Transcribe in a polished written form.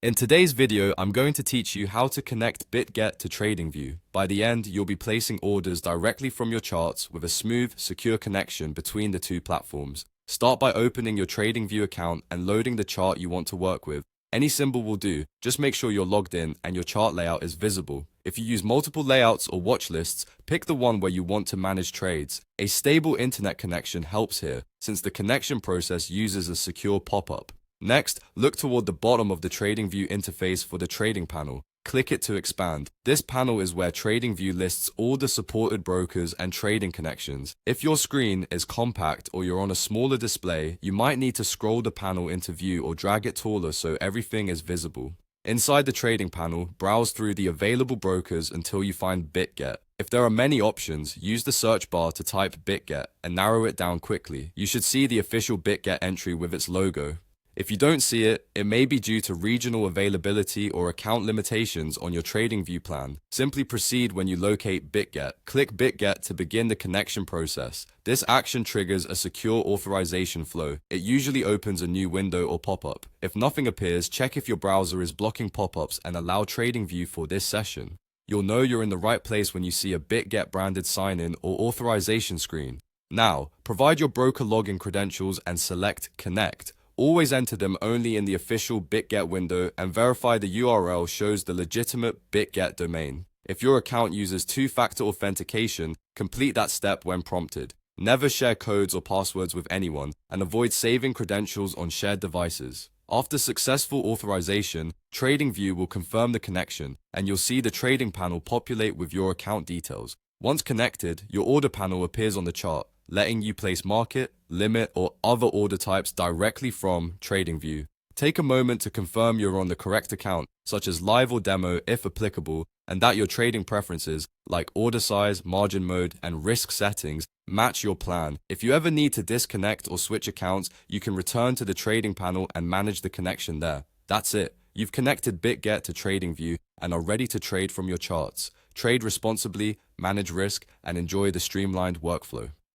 In today's video, I'm going to teach you how to connect Bitget to TradingView. By the end, you'll be placing orders directly from your charts with a smooth, secure connection between the two platforms. Start by opening your TradingView account and loading the chart you want to work with. Any symbol will do, just make sure you're logged in and your chart layout is visible. If you use multiple layouts or watch lists, pick the one where you want to manage trades. A stable internet connection helps here, since the connection process uses a secure pop-up. Next, look toward the bottom of the TradingView interface for the trading panel. Click it to expand. This panel is where TradingView lists all the supported brokers and trading connections. If your screen is compact or you're on a smaller display, you might need to scroll the panel into view or drag it taller so everything is visible. Inside the trading panel, browse through the available brokers until you find Bitget. If there are many options, use the search bar to type Bitget and narrow it down quickly. You should see the official Bitget entry with its logo. If you don't see it, it may be due to regional availability or account limitations on your TradingView plan. Simply proceed when you locate Bitget. Click Bitget to begin the connection process. This action triggers a secure authorization flow. It usually opens a new window or pop-up. If nothing appears, check if your browser is blocking pop-ups and allow TradingView for this session. You'll know you're in the right place when you see a Bitget branded sign-in or authorization screen. Now, provide your broker login credentials and select Connect. Always enter them only in the official Bitget window and verify the URL shows the legitimate Bitget domain. If your account uses two-factor authentication, complete that step when prompted. Never share codes or passwords with anyone, and avoid saving credentials on shared devices. After successful authorization, TradingView will confirm the connection, and you'll see the trading panel populate with your account details. Once connected, your order panel appears on the chart, letting you place market, limit, or other order types directly from TradingView. Take a moment to confirm you're on the correct account, such as live or demo if applicable, and that your trading preferences, like order size, margin mode, and risk settings, match your plan. If you ever need to disconnect or switch accounts, you can return to the trading panel and manage the connection there. That's it. You've connected Bitget to TradingView and are ready to trade from your charts. Trade responsibly, manage risk, and enjoy the streamlined workflow.